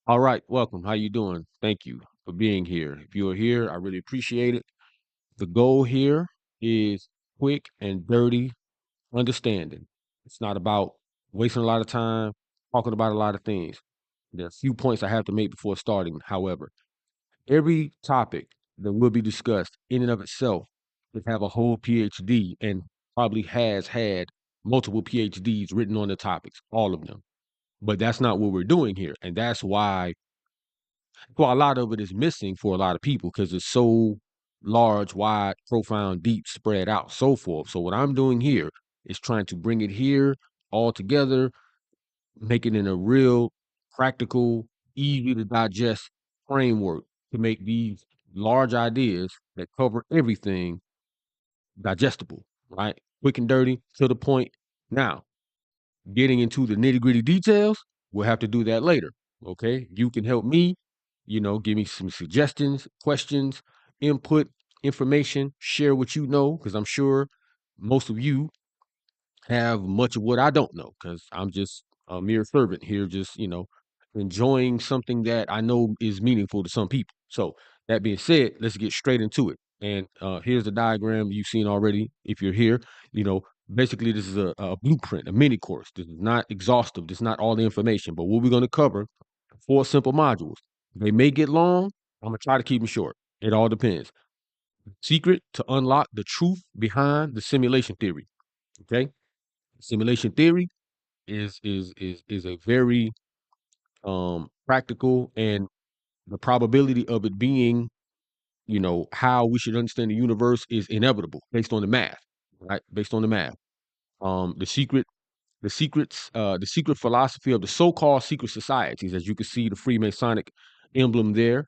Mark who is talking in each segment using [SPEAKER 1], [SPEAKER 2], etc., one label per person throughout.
[SPEAKER 1] All right, welcome. How you doing? Thank you for being here. If you are here, I really appreciate it. The goal here is quick and dirty understanding. It's not about wasting a lot of time talking about a lot of things. There are a few points I have to make before starting. However, every topic that will be discussed in and of itself could have a whole PhD and probably has had multiple PhDs written on the topics, all of them. But that's not what we're doing here. And that's why well, a lot of it is missing for a lot of people because it's so large, wide, profound, deep, spread out, so forth. So what I'm doing here is trying to bring it here all together, make it in a real practical, easy to digest framework to make these large ideas that cover everything digestible, right? Quick and dirty, to the point. Now, getting into the nitty-gritty details, we'll have to do that later, okay? You can help me, give me some suggestions, questions, input, information, share what you know, because I'm sure most of you have much of what I don't know, because I'm just a mere servant here, just, enjoying something that I know is meaningful to some people. So that being said, let's get straight into it. And here's the diagram you've seen already. If you're here, you know, basically this is a blueprint, a mini course. This is not exhaustive. This is not all the information, but what we're going to cover, four simple modules. They may get long. I'm gonna try to keep them short. It all depends. Secret to unlock the truth behind the simulation theory. Okay, simulation theory is a very practical, and the probability of it being, how we should understand the universe is inevitable based on the math, right? Based on the math. The secret, the secret philosophy of the so-called secret societies, as you can see the Freemasonic emblem there.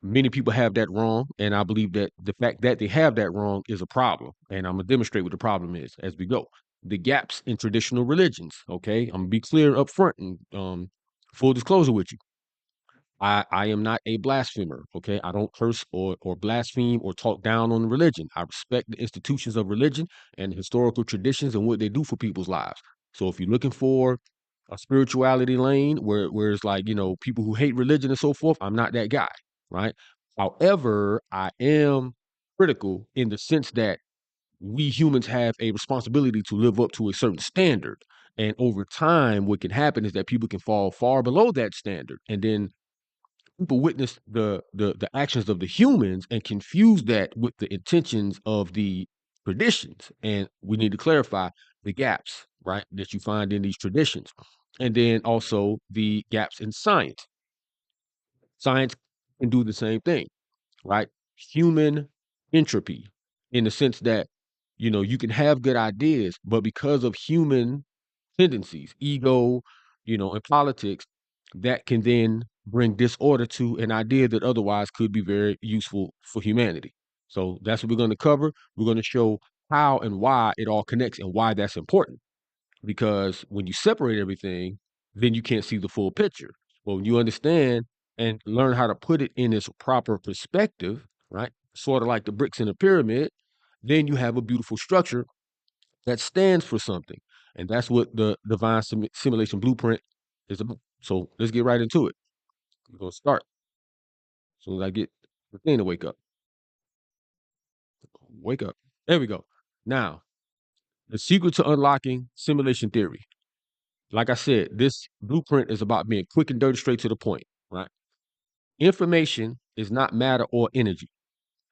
[SPEAKER 1] Many people have that wrong, and I believe that the fact that they have that wrong is a problem. And I'm gonna demonstrate what the problem is as we go. The gaps in traditional religions. Okay, I'm gonna be clear up front and full disclosure with you. I am not a blasphemer. Okay, I don't curse or blaspheme or talk down on religion. I respect the institutions of religion and historical traditions and what they do for people's lives. So if you're looking for a spirituality lane where it's like, people who hate religion and so forth, I'm not that guy, right? However, I am critical in the sense that we humans have a responsibility to live up to a certain standard. And over time, what can happen is that people can fall far below that standard. And then people witness the actions of the humans and confuse that with the intentions of the traditions. And we need to clarify the gaps, right, that you find in these traditions. And then also the gaps in science. Science can do the same thing, right? Human entropy, in the sense that, you can have good ideas, but because of human tendencies, ego, and politics, that can then bring disorder to an idea that otherwise could be very useful for humanity. So that's what we're going to cover. We're going to show how and why it all connects and why that's important. Because when you separate everything, then you can't see the full picture. But when you understand and learn how to put it in its proper perspective, right? Sort of like the bricks in a pyramid, then you have a beautiful structure that stands for something. And that's what the divine simulation blueprint is about. So let's get right into it. We're going to start as soon as I get the thing to wake up. Wake up. There we go. Now, the secret to unlocking simulation theory. Like I said, this blueprint is about being quick and dirty, straight to the point, right? Information is not matter or energy.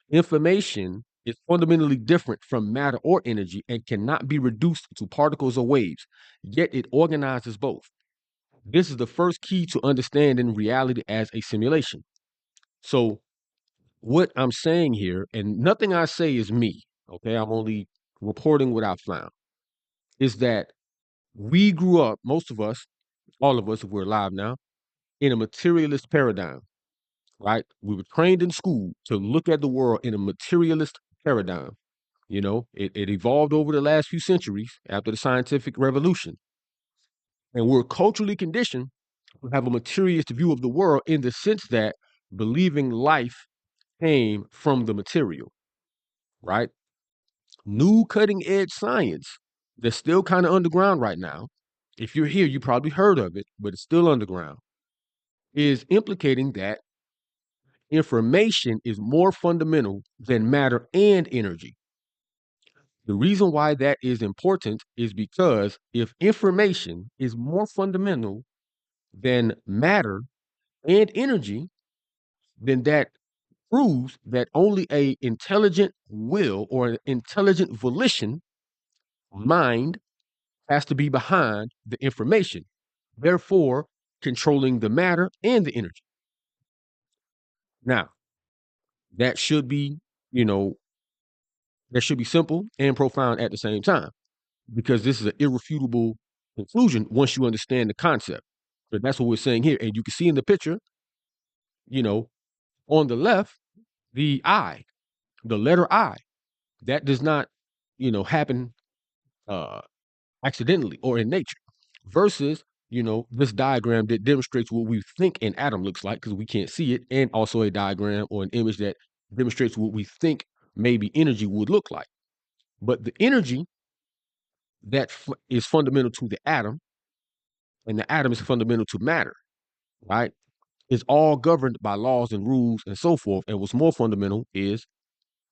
[SPEAKER 1] Information is fundamentally different from matter or energy and cannot be reduced to particles or waves, yet it organizes both. This is the first key to understanding reality as a simulation. So, what I'm saying here, and nothing I say is me, okay? I'm only reporting what I've found, is that we grew up, most of us, all of us, if we're alive now, in a materialist paradigm, right? We were trained in school to look at the world in a materialist paradigm. It evolved over the last few centuries after the scientific revolution. And we're culturally conditioned to have a materialist view of the world in the sense that believing life came from the material, right? New cutting edge science that's still kind of underground right now. If you're here, you probably heard of it, but it's still underground. is implicating that information is more fundamental than matter and energy. The reason why that is important is because if information is more fundamental than matter and energy, then that proves that only a intelligent will or an intelligent volition, mind, has to be behind the information, therefore controlling the matter and the energy. Now, that should be, you know, that should be simple and profound at the same time, because this is an irrefutable conclusion once you understand the concept. But that's what we're saying here. And you can see in the picture, you know, on the left, the I, the letter I, that does not, happen uh, accidentally or in nature, versus, this diagram that demonstrates what we think an atom looks like because we can't see it, and also a diagram or an image that demonstrates what we think maybe energy would look like. But the energy that is fundamental to the atom, and the atom is fundamental to matter, right? Is all governed by laws and rules and so forth. And what's more fundamental is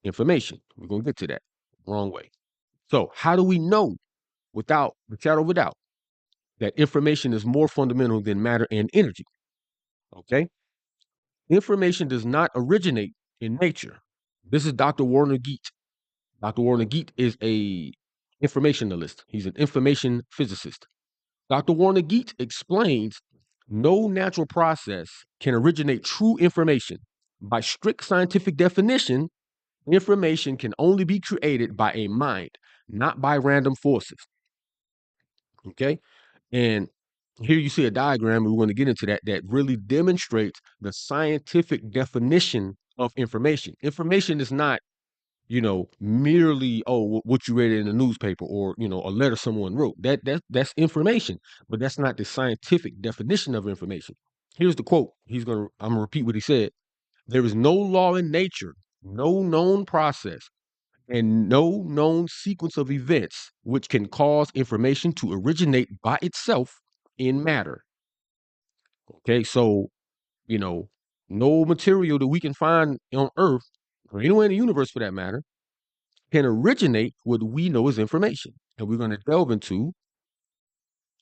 [SPEAKER 1] information. We're going to get to that. Wrong way. So, how do we know without the shadow of a doubt that information is more fundamental than matter and energy? Okay. Information does not originate in nature. This is Dr. Warner Geet. Dr. Warner Geet is a informationalist. He's an information physicist. Dr. Warner Geet explains no natural process can originate true information. By strict scientific definition, information can only be created by a mind, not by random forces. Okay. And here you see a diagram, and we want to get into that, that really demonstrates the scientific definition of information. Information is not, merely, oh, what you read in the newspaper, or, a letter someone wrote. That's information, but that's not the scientific definition of information. Here's the quote. I'm gonna repeat what he said. There is no law in nature, no known process, and no known sequence of events which can cause information to originate by itself in matter. Okay, so, you know, no material that we can find on Earth or anywhere in the universe for that matter can originate what we know as information. And we're going to delve into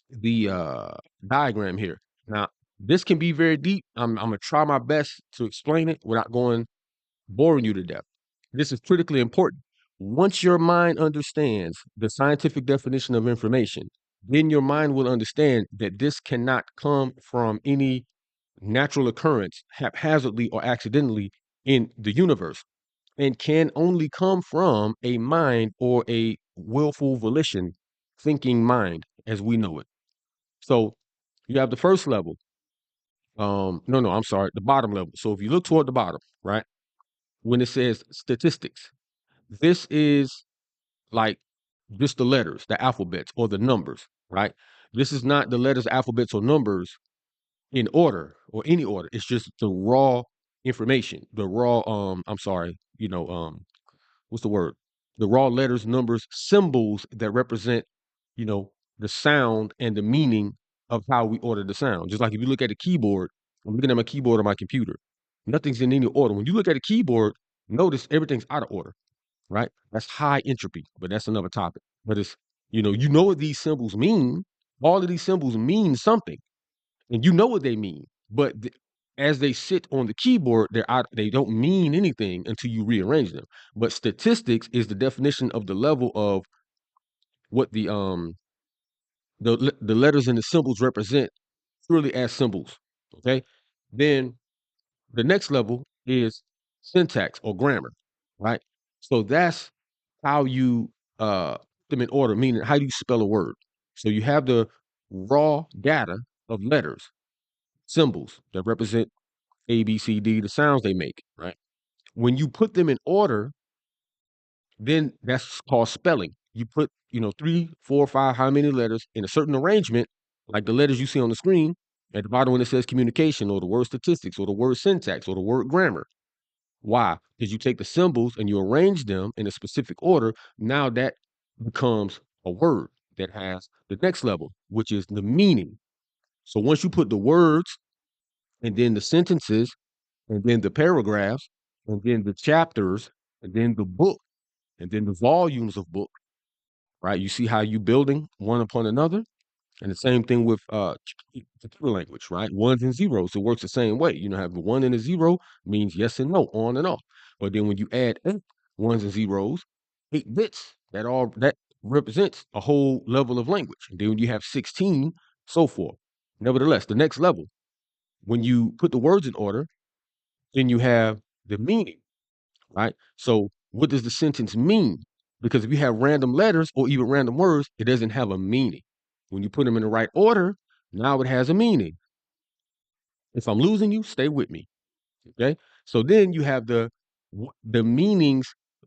[SPEAKER 1] the diagram here. Now, this can be very deep. I'm going to try my best to explain it without boring you to death. This is critically important. Once your mind understands the scientific definition of information, then your mind will understand that this cannot come from any natural occurrence haphazardly or accidentally in the universe, and can only come from a mind or a willful volition thinking mind as we know it. So you have the first level. No, I'm sorry, the bottom level. So if you look toward the bottom, right, when it says statistics, this is like just the letters, the alphabets or the numbers, right? This is not the letters, alphabets, or numbers in order or any order. It's just the raw information, the raw, I'm sorry, what's the word? The raw letters, numbers, symbols that represent, you know, the sound and the meaning of how we order the sound. Just like if you look at a keyboard, I'm looking at my keyboard on my computer. Nothing's in any order. When you look at a keyboard, notice everything's out of order, right? That's high entropy, but that's another topic. But it's, you know what these symbols mean. All of these symbols mean something, and you know what they mean. But as they sit on the keyboard, they don't mean anything until you rearrange them. But statistics is the definition of the level of what the letters and the symbols represent purely as symbols. Okay. Then the next level is syntax or grammar, right? So that's how you put them in order, meaning how do you spell a word. So you have the raw data of letters, symbols that represent A, B, C, D, the sounds they make, right? When you put them in order, then that's called spelling. You put, 3, 4, 5, how many letters in a certain arrangement, like the letters you see on the screen, at the bottom when it says communication, or the word statistics, or the word syntax, or the word grammar. Why? Because you take the symbols and you arrange them in a specific order. Now that becomes a word that has the next level, which is the meaning. So once you put the words and then the sentences, and then the paragraphs, and then the chapters, and then the book, and then the volumes of book, right? You see how you building one upon another? And the same thing with computer language, right? Ones and zeros. It works the same way. You know, have the one and a zero means yes and no, on and off. But then when you add eight ones and zeros, 8 bits, that represents a whole level of language. And then when you have 16, so forth. Nevertheless, the next level, when you put the words in order, then you have the meaning, right? So what does the sentence mean? Because if you have random letters or even random words, it doesn't have a meaning. When you put them in the right order, now it has a meaning. If I'm losing you, stay with me. Okay. So then you have the meanings,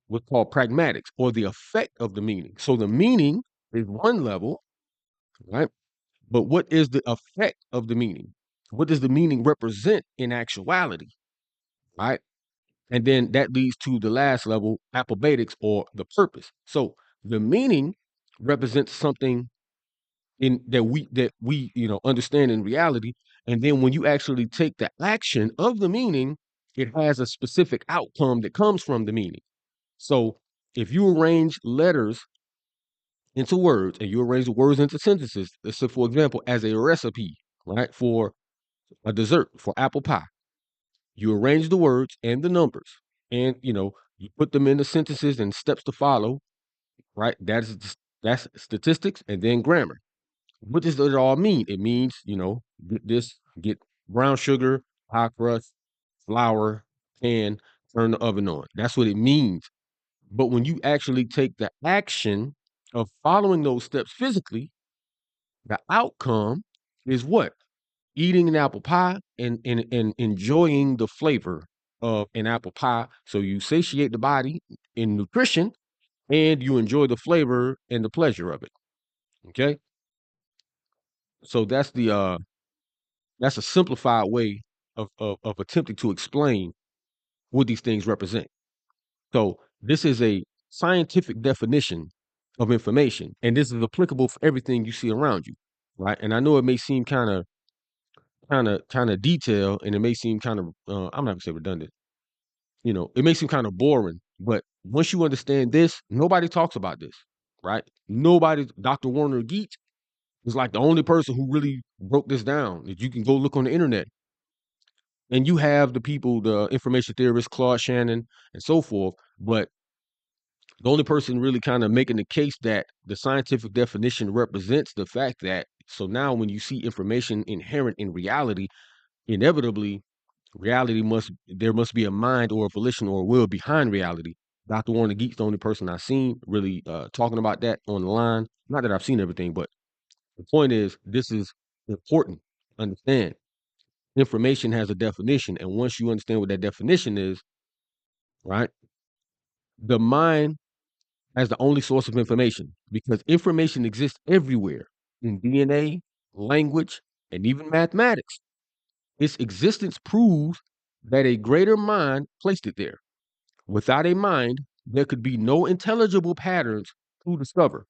[SPEAKER 1] what's called pragmatics, or the effect of the meaning. So the meaning is one level, right? But what is the effect of the meaning? What does the meaning represent in actuality? Right. And then that leads to the last level, apologetics, or the purpose. So the meaning represents something in that we understand in reality. And then when you actually take the action of the meaning, it has a specific outcome that comes from the meaning. So if you arrange letters into words and you arrange the words into sentences, let's say, for example, as a recipe, right, for a dessert, for apple pie, you arrange the words and the numbers, and you put them into sentences and steps to follow, right? That's statistics and then grammar. What does it all mean? It means, get this, get brown sugar, high crust, flour, and turn the oven on. That's what it means. But when you actually take the action of following those steps physically, the outcome is what? Eating an apple pie and enjoying the flavor of an apple pie. So you satiate the body in nutrition and you enjoy the flavor and the pleasure of it. Okay. So that's a simplified way of attempting to explain what these things represent. So this is a scientific definition of information, and this is applicable for everything you see around you, right? And I know it may seem kind of detailed, and it may seem kind of I'm not gonna say redundant. It may seem kind of boring, but once you understand this, nobody talks about this, right? Nobody. Dr. Warner Geek is like the only person who really broke this down. That you can go look on the internet. And you have the people, the information theorists, Claude Shannon, and so forth. But the only person really kind of making the case that the scientific definition represents the fact that, so now when you see information inherent in reality, inevitably, there must be a mind or a volition or a will behind reality. Dr. Warner Geek's the only person I've seen really talking about that on the line. Not that I've seen everything, but the point is, this is important. Understand, information has a definition, and once you understand what that definition is, right, the mind as the only source of information, because information exists everywhere in DNA, language, and even mathematics. Its existence proves that a greater mind placed it there. Without a mind, there could be no intelligible patterns to discover.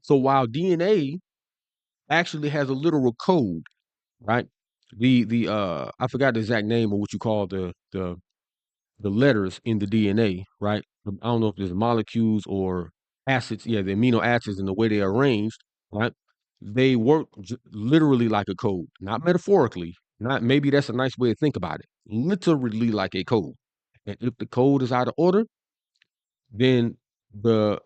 [SPEAKER 1] So while DNA actually has a literal code, right? The I forgot the exact name of what you call the letters in the DNA, right? I don't know if there's molecules or acids. Yeah, the amino acids and the way they are arranged, right? They work literally like a code, not metaphorically. Not maybe that's a nice way to think about it. Literally like a code. And if the code is out of order, then the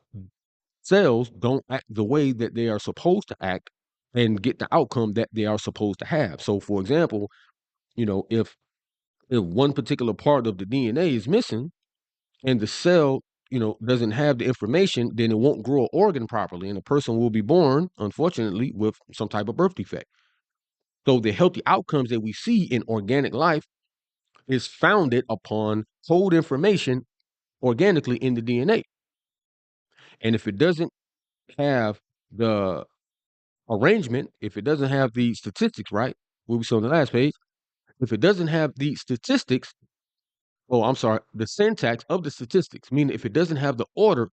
[SPEAKER 1] cells don't act the way that they are supposed to act and get the outcome that they are supposed to have. So, for example, if one particular part of the DNA is missing, and the cell, doesn't have the information, then it won't grow an organ properly, and a person will be born, unfortunately, with some type of birth defect. So the healthy outcomes that we see in organic life is founded upon code information organically in the DNA. And if it doesn't have the arrangement, if it doesn't have the statistics right, what we saw on the last page, if it doesn't have the statistics, oh, I'm sorry, the syntax of the statistics, meaning if it doesn't have the order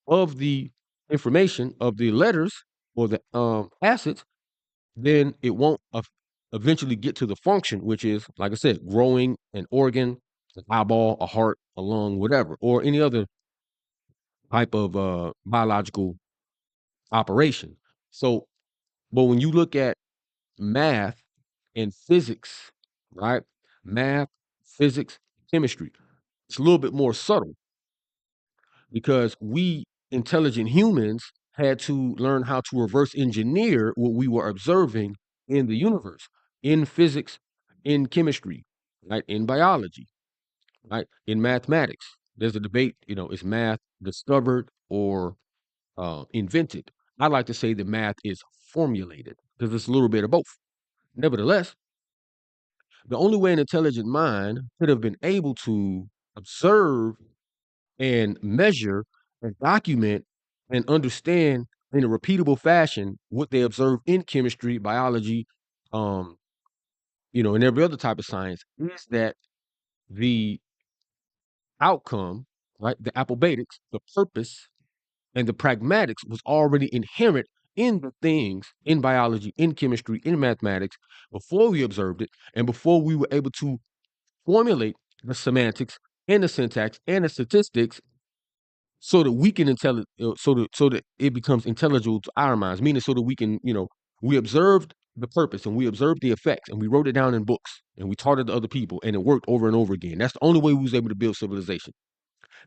[SPEAKER 1] of the information of the letters or the acids, then it won't eventually get to the function, which is, like I said, growing an organ, an eyeball, a heart, a lung, whatever, or any other type of biological operation. So, but when you look at math and physics, right? Math, physics, chemistry, it's a little bit more subtle because we intelligent humans had to learn how to reverse engineer what we were observing in the universe, in physics, in chemistry, right? In biology, right? In mathematics. There's a debate, is math discovered or invented? I like to say that math is formulated because it's a little bit of both. Nevertheless, the only way an intelligent mind could have been able to observe and measure and document and understand in a repeatable fashion what they observe in chemistry, biology, um, and every other type of science is that the outcome, right, the apobatics, the purpose, and the pragmatics was already inherent in the things in biology, in chemistry, in mathematics before we observed it and before we were able to formulate the semantics and the syntax and the statistics so that we can so that it becomes intelligible to our minds, meaning so that we can, we observed the purpose and we observed the effects and we wrote it down in books and we taught it to other people and it worked over and over again. That's the only way we was able to build civilization.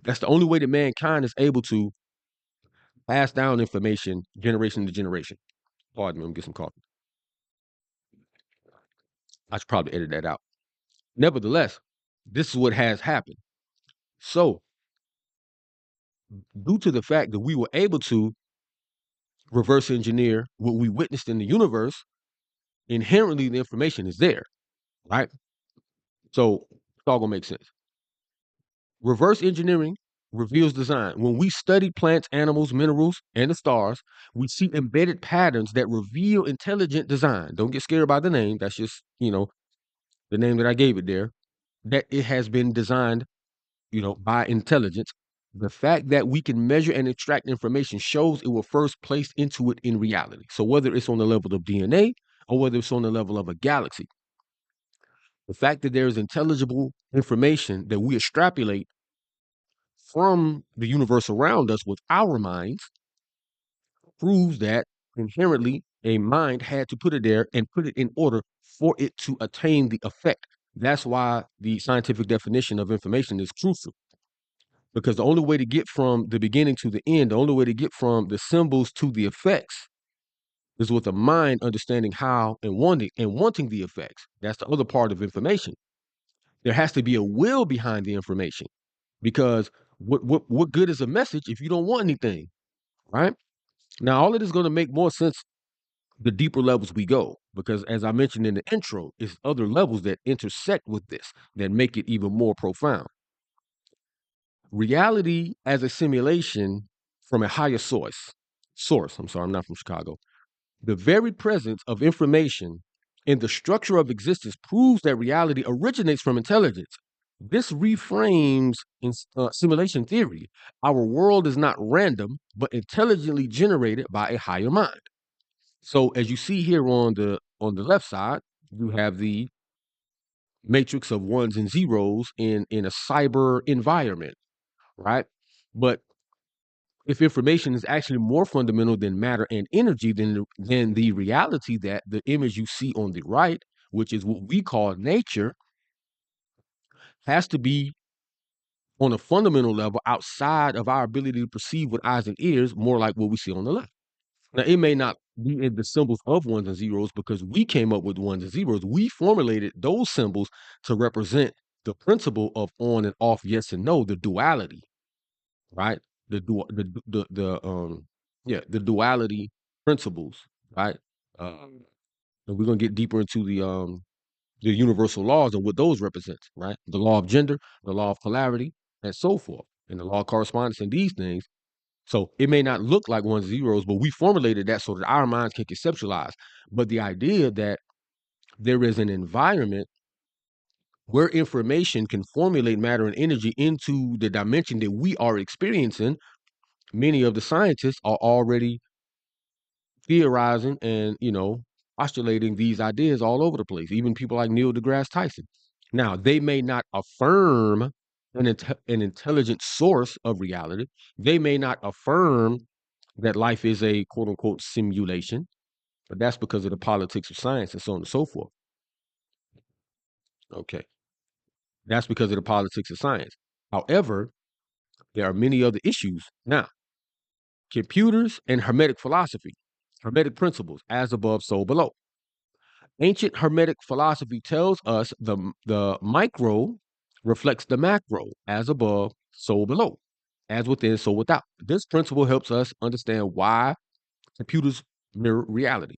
[SPEAKER 1] That's the only way that mankind is able to pass down information generation to generation. Pardon me, I'm get some coffee. I should probably edit that out. Nevertheless, this is what has happened. So, due to the fact that we were able to reverse engineer what we witnessed in the universe, inherently the information is there, right? So it's all gonna make sense. Reverse engineering reveals design. When we study plants, animals, minerals, and the stars, we see embedded patterns that reveal intelligent design. Don't get scared by the name. That's just, the name that I gave it there. That it has been designed, by intelligence. The fact that we can measure and extract information shows it was first placed into it in reality. So whether it's on the level of DNA or whether it's on the level of a galaxy, the fact that there is intelligible information that we extrapolate from the universe around us with our minds proves that inherently a mind had to put it there and put it in order for it to attain the effect. That's why the scientific definition of information is crucial. Because the only way to get from the beginning to the end, the only way to get from the symbols to the effects is with a mind understanding how and wanting the effects. That's the other part of information. There has to be a will behind the information because what good is a message if you don't want anything, right? Now, all of this is going to make more sense the deeper levels we go because, as I mentioned in the intro, it's other levels that intersect with this that make it even more profound. Reality as a simulation from a higher source. I'm sorry, I'm not from Chicago. The very presence of information in the structure of existence proves that reality originates from intelligence. This reframes simulation theory. Our world is not random, but intelligently generated by a higher mind. So, as you see here on the left side, you have the matrix of ones and zeros in a cyber environment, right? But if information is actually more fundamental than matter and energy, then the reality that the image you see on the right, which is what we call nature, has to be on a fundamental level outside of our ability to perceive with eyes and ears, more like what we see on the left. Now, it may not be in the symbols of ones and zeros because we came up with ones and zeros. We formulated those symbols to represent the principle of on and off, yes and no, the duality, right? The duality principles, right? And we're gonna get deeper into the universal laws and what those represents, right? The law of gender, the law of polarity, and so forth, and the law of correspondence and these things. So it may not look like ones and zeros, but we formulated that so that our minds can conceptualize. But the idea that there is an environment where information can formulate matter and energy into the dimension that we are experiencing, many of the scientists are already theorizing and postulating these ideas all over the place, even people like Neil deGrasse Tyson. Now, they may not affirm an intelligent source of reality. They may not affirm that life is a quote unquote simulation, but that's because of the politics of science and so on and so forth. Okay. That's because of the politics of science. However, there are many other issues. Now, computers and Hermetic philosophy, Hermetic principles, as above, so below. Ancient Hermetic philosophy tells us the micro reflects the macro, as above, so below, as within, so without. This principle helps us understand why computers mirror reality.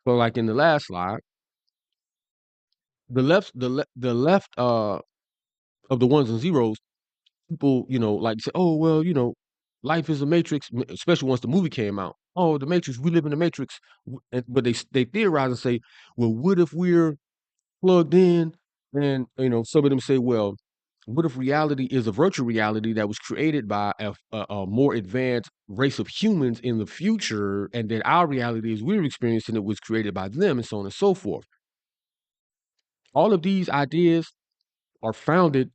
[SPEAKER 1] So, like in the last slide, the left of the ones and zeros, people, like say, oh well, life is a matrix, especially once the movie came out. Oh, the Matrix, we live in the Matrix. But they theorize and say, well, what if we're plugged in? And some of them say, well, what if reality is a virtual reality that was created by a more advanced race of humans in the future, and then our reality as we're experiencing it was created by them, and so on and so forth. All of these ideas are founded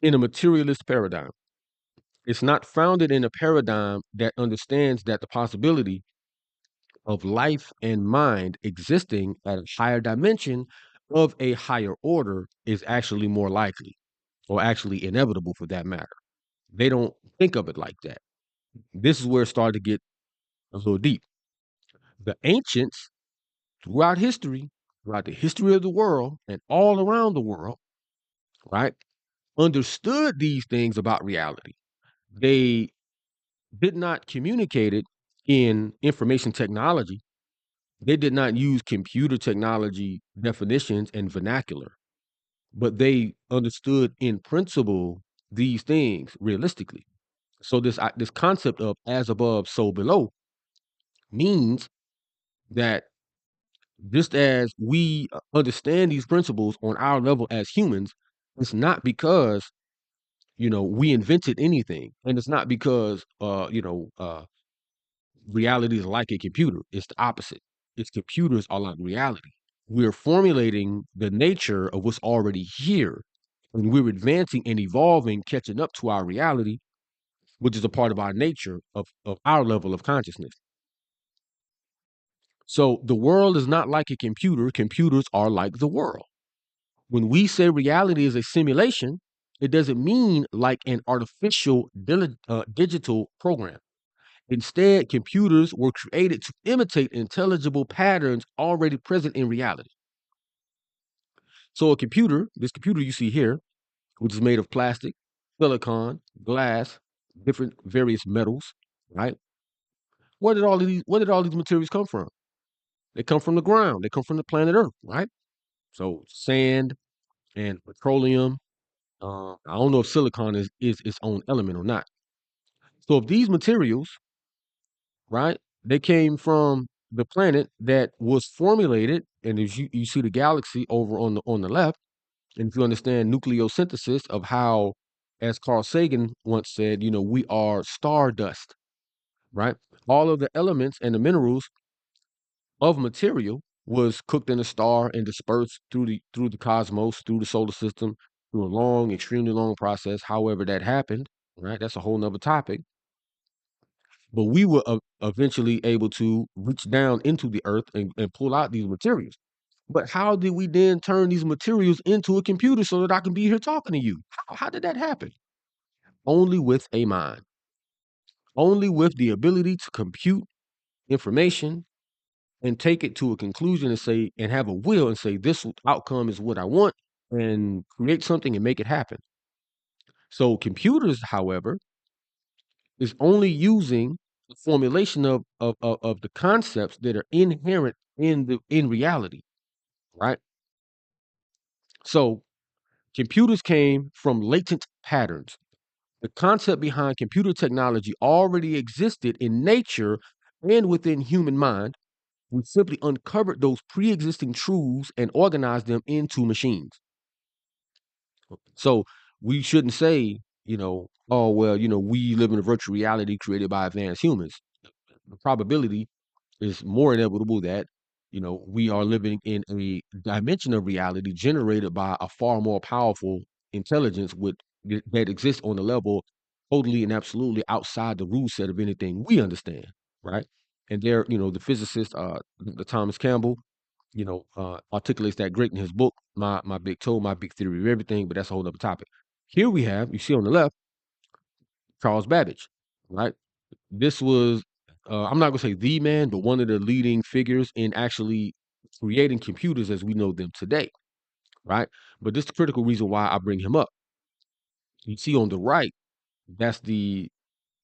[SPEAKER 1] in a materialist paradigm. It's not founded in a paradigm that understands that the possibility of life and mind existing at a higher dimension of a higher order is actually more likely, or actually inevitable for that matter. They don't think of it like that. This is where it started to get a little deep. The ancients, throughout the history of the world and all around the world, right, understood these things about reality. They did not communicate it in information technology. They did not use computer technology definitions and vernacular, but they understood in principle these things realistically. So this concept of as above, so below means that just as we understand these principles on our level as humans, it's not because we invented anything, and it's not because reality is like a computer. It's the opposite. Its computers are like reality. We're formulating the nature of what's already here, and we're advancing and evolving, catching up to our reality, which is a part of our nature of our level of consciousness. So the world is not like a computer. Computers are like the world. When we say reality is a simulation, it doesn't mean like an artificial digital program. Instead, computers were created to imitate intelligible patterns already present in reality. So a computer, this computer you see here, which is made of plastic, silicon, glass, different various metals, right? Where did all these materials come from? They come from the ground. They come from the planet Earth, right? So sand and petroleum. I don't know if silicon is its own element or not. So if these materials, right, they came from the planet that was formulated, and as you see the galaxy over on the left, and if you understand nucleosynthesis of how, as Carl Sagan once said, we are stardust, right? All of the elements and the minerals of material was cooked in a star and dispersed through the cosmos, through the solar system, through a long, extremely long process. However, that happened, right? That's a whole nother topic. But we were eventually able to reach down into the earth and pull out these materials. But how did we then turn these materials into a computer so that I can be here talking to you? How did that happen? Only with a mind, only with the ability to compute information and take it to a conclusion and say, and have a will and say, this outcome is what I want, and create something and make it happen. So computers, however, is only using the formulation of the concepts that are inherent in reality, right? So computers came from latent patterns. The concept behind computer technology already existed in nature and within human mind. We simply uncovered those pre-existing truths and organized them into machines. So we shouldn't say, oh well, we live in a virtual reality created by advanced humans. The probability It's more inevitable that, we are living in a dimension of reality generated by a far more powerful intelligence that exists on a level totally and absolutely outside the rule set of anything we understand, right? And there, the physicist, the Thomas Campbell, articulates that great in his book, My Big Toe, My Big Theory of Everything, but that's a whole other topic. Here we have, you see on the left, Charles Babbage, right? This was, I'm not gonna say the man, but one of the leading figures in actually creating computers as we know them today, right? But this is the critical reason why I bring him up. You see on the right, that's the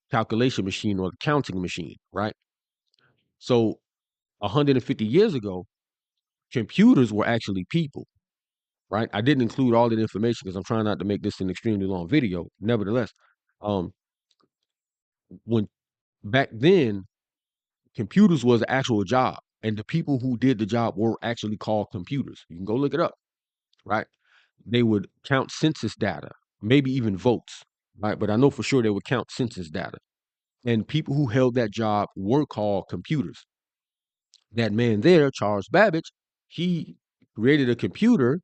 [SPEAKER 1] calculation machine or the counting machine, right? So 150 years ago, computers were actually people, right? I didn't include all that information because I'm trying not to make this an extremely long video. Nevertheless, um, when back then, computers was an actual job, and the people who did the job were actually called computers. You can go look it up, right? They would count census data, maybe even votes, right? But I know for sure they would count census data. And people who held that job were called computers. That man there, Charles Babbage, he created a computer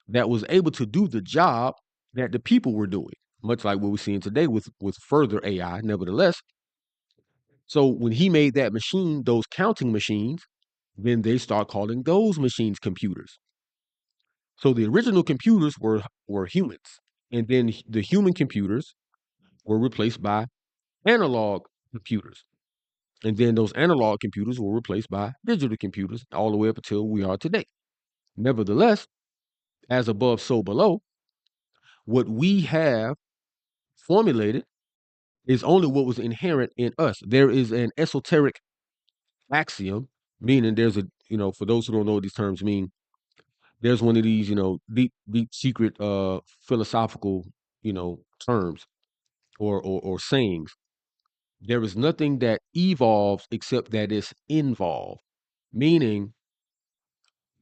[SPEAKER 1] that was able to do the job that the people were doing, much like what we're seeing today with further AI, nevertheless. So when he made that machine, those counting machines, then they start calling those machines computers. So the original computers were humans, and then the human computers were replaced by analog computers, and then those analog computers were replaced by digital computers, all the way up until we are today. Nevertheless, as above, so below, what we have formulated is only what was inherent in us. There is an esoteric axiom, meaning there's a, for those who don't know what these terms mean, there's one of these, deep secret philosophical, terms or sayings. There is nothing that evolves except that it's involved. Meaning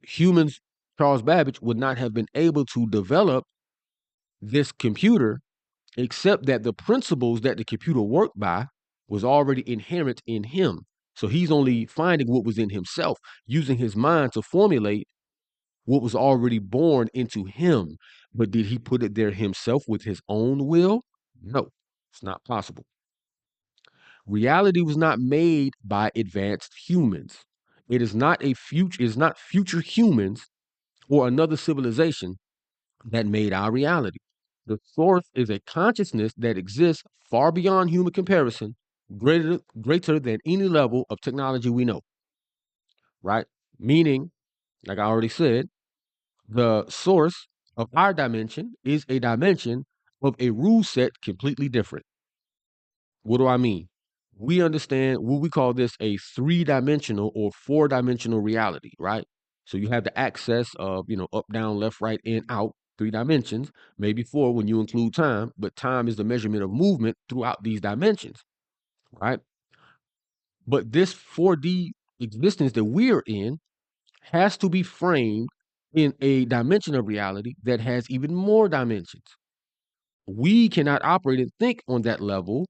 [SPEAKER 1] humans, Charles Babbage would not have been able to develop this computer except that the principles that the computer worked by was already inherent in him. So he's only finding what was in himself, using his mind to formulate what was already born into him. But did he put it there himself with his own will? No, it's not possible. Reality was not made by advanced humans. It is not future humans or another civilization that made our reality. The source is a consciousness that exists far beyond human comparison, greater than any level of technology we know, right? Meaning, like I already said, the source of our dimension is a dimension of a rule set completely different. What do I mean? We understand what we call this a three-dimensional or four-dimensional reality, right? So you have the access of, up, down, left, right, in, out, three dimensions, maybe four when you include time, but time is the measurement of movement throughout these dimensions, right? But this 4D existence that we're in has to be framed in a dimension of reality that has even more dimensions. We cannot operate and think on that level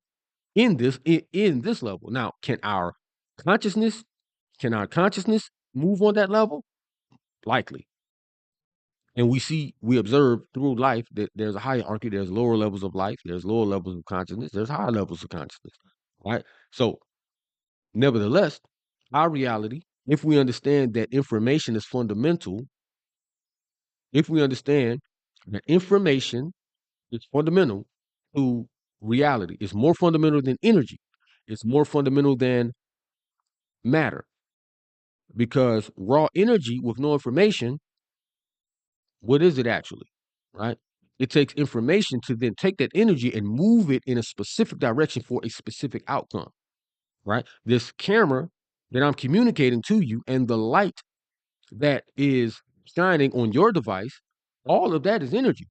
[SPEAKER 1] in this level. Now, consciousness can our consciousness move on that level? Likely. And we observe through life that there's a hierarchy, there's lower levels of life, there's lower levels of consciousness, there's higher levels of consciousness. Right? So, nevertheless, our reality, if we understand that information is fundamental, if we understand that information is fundamental to reality, it's more fundamental than energy, it's more fundamental than matter. Because raw energy with no information, what is it actually? Right? It takes information to then take that energy and move it in a specific direction for a specific outcome. Right? This camera that I'm communicating to you and the light that is shining on your device, all of that is energy.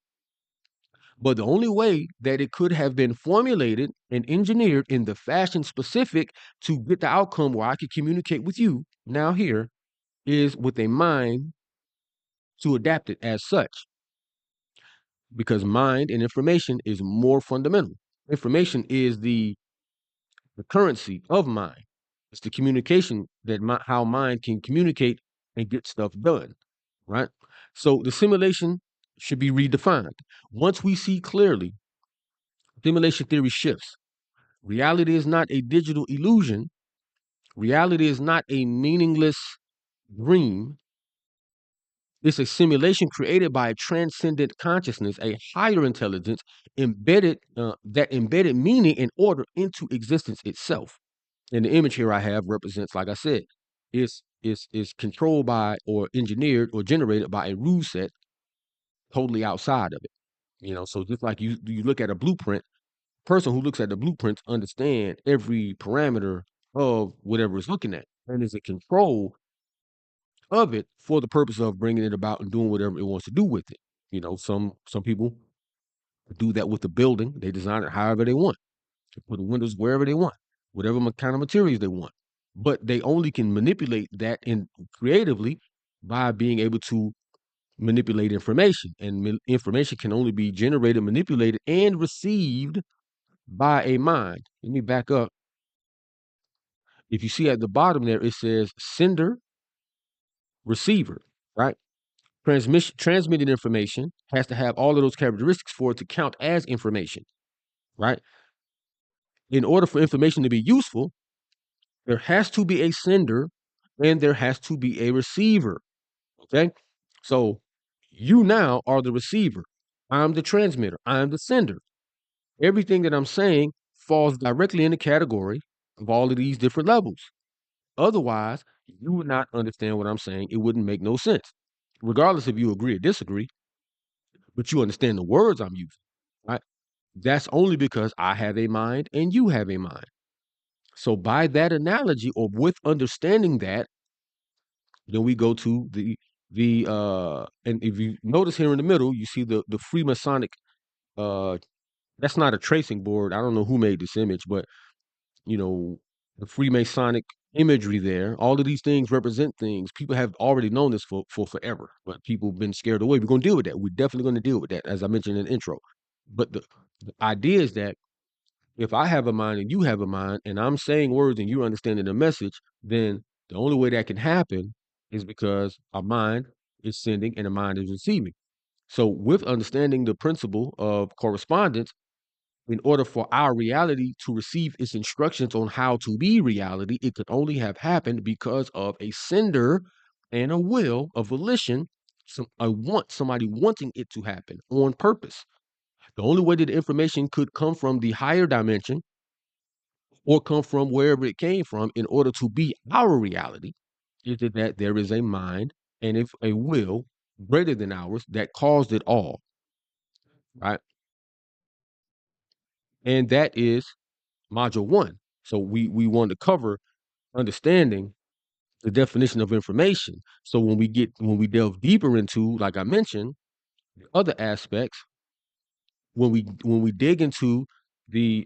[SPEAKER 1] But the only way that it could have been formulated and engineered in the fashion specific to get the outcome where I could communicate with you now here is with a mind to adapt it as such, because mind and information is more fundamental. Information is the currency of mind. It's the communication that how mind can communicate and get stuff done, right? So the simulation should be redefined. Once we see clearly, simulation theory shifts. Reality is not a digital illusion. Reality is not a meaningless dream. It's a simulation created by a transcendent consciousness, a higher intelligence that embedded meaning and order into existence itself. And the image here I have represents, like I said, is controlled by or engineered or generated by a rule set totally outside of it. So just like you look at a blueprint, person who looks at the blueprints understand every parameter of whatever it's looking at, and is in control of it for the purpose of bringing it about and doing whatever it wants to do with it. Some people do that with the building. They design it however they want, to put the windows wherever they want, whatever kind of materials they want. But they only can manipulate that in creatively by being able to manipulate information. And information can only be generated, manipulated, and received by a mind. Let me back up. If you see at the bottom there, it says sender, receiver, right? Transmitted information has to have all of those characteristics for it to count as information, right? In order for information to be useful, there has to be a sender and there has to be a receiver. Okay. So you now are the receiver. I'm the transmitter. I'm the sender. Everything that I'm saying falls directly in the category of all of these different levels. Otherwise, you would not understand what I'm saying. It wouldn't make no sense, regardless if you agree or disagree, but you understand the words I'm using, right? That's only because I have a mind and you have a mind. So by that analogy, or with understanding that, then we go to the and if you notice here in the middle, you see the Freemasonic uh that's not a tracing board. I don't know who made this image, but you know, the Freemasonic imagery there, all of these things represent things. People have already known this for forever, but people have been scared away. We're gonna deal with that. We're definitely gonna deal with that, as I mentioned in the intro. But the idea is that if I have a mind and you have a mind, and I'm saying words and you're understanding the message, then the only way that can happen is because a mind is sending and a mind is receiving. So, with understanding the principle of correspondence, in order for our reality to receive its instructions on how to be reality, it could only have happened because of a sender and a will, a volition, somebody wanting it to happen on purpose. The only way that the information could come from the higher dimension or come from wherever it came from in order to be our reality is that there is a mind and if a will greater than ours that caused it all, right? And that is module one. So we want to cover understanding the definition of information. So when we delve deeper into, like I mentioned, the other aspects, when we dig into the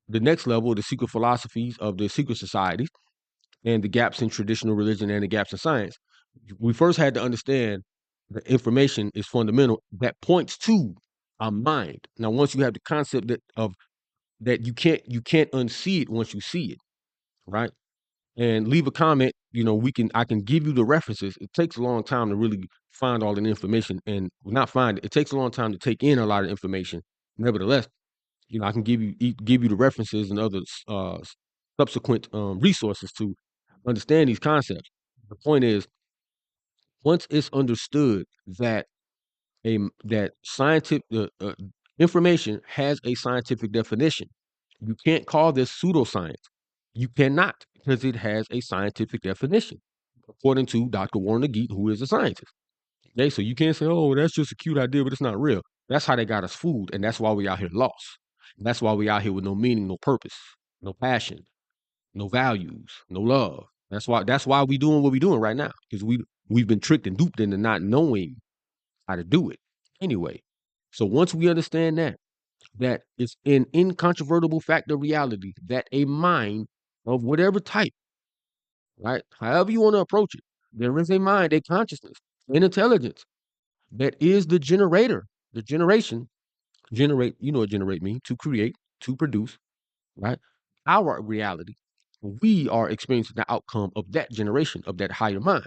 [SPEAKER 1] the next level, the secret philosophies of the secret societies and the gaps in traditional religion and the gaps in science, we first had to understand that information is fundamental that points to a mind. Now, once you have the concept that you can't unsee it once you see it, right? And leave a comment. I can give you the references. It takes a long time to really find all the information, and not find it. It takes a long time to take in a lot of information. Nevertheless, I can give you the references and other subsequent resources to understand these concepts. The point is, once it's understood that that scientific information has a scientific definition, you can't call this pseudoscience. You cannot, because it has a scientific definition, according to Dr. Warren Geet, who is a scientist. Okay, so you can't say, "Oh, that's just a cute idea, but it's not real." That's how they got us fooled, and that's why we out here lost. And that's why we out here with no meaning, no purpose, no passion, no values, no love. That's why we doing what we doing right now, because we've been tricked and duped into not knowing how to do it. Anyway, so once we understand that it's an incontrovertible fact of reality that a mind of whatever type, right, however you want to approach it, there is a mind, a consciousness, an intelligence that is the generator, the generation, generate, you know what generate means, to create, to produce, right? Our reality. we are experiencing the outcome of that generation, of that higher mind,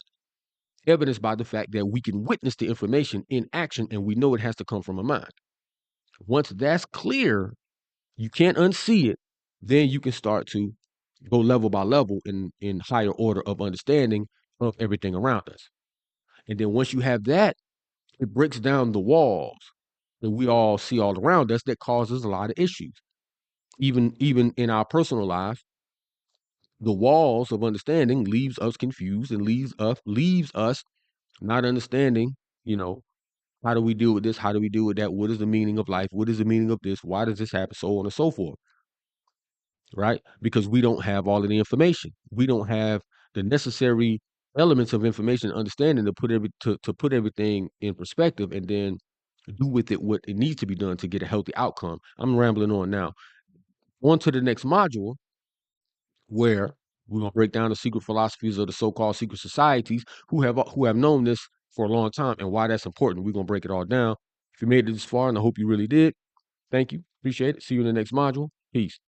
[SPEAKER 1] evidenced by the fact that we can witness the information in action and we know it has to come from a mind. Once that's clear, you can't unsee it, then you can start to go level by level in higher order of understanding of everything around us. And then once you have that, it breaks down the walls that we all see all around us that causes a lot of issues. Even in our personal lives, the walls of understanding leaves us confused and leaves us not understanding, you know, how do we deal with this? How do we deal with that? What is the meaning of life? What is the meaning of this? Why does this happen? So on and so forth, right? Because we don't have all of the information. We don't have the necessary elements of information and understanding to put everything in perspective and then do with it what it needs to be done to get a healthy outcome. I'm rambling on now. On to the next module where we're gonna break down the secret philosophies of the so-called secret societies who have known this for a long time and why that's important. We're gonna break it all down. If you made it this far, and I hope you really did, thank you. Appreciate it. See you in the next module. Peace.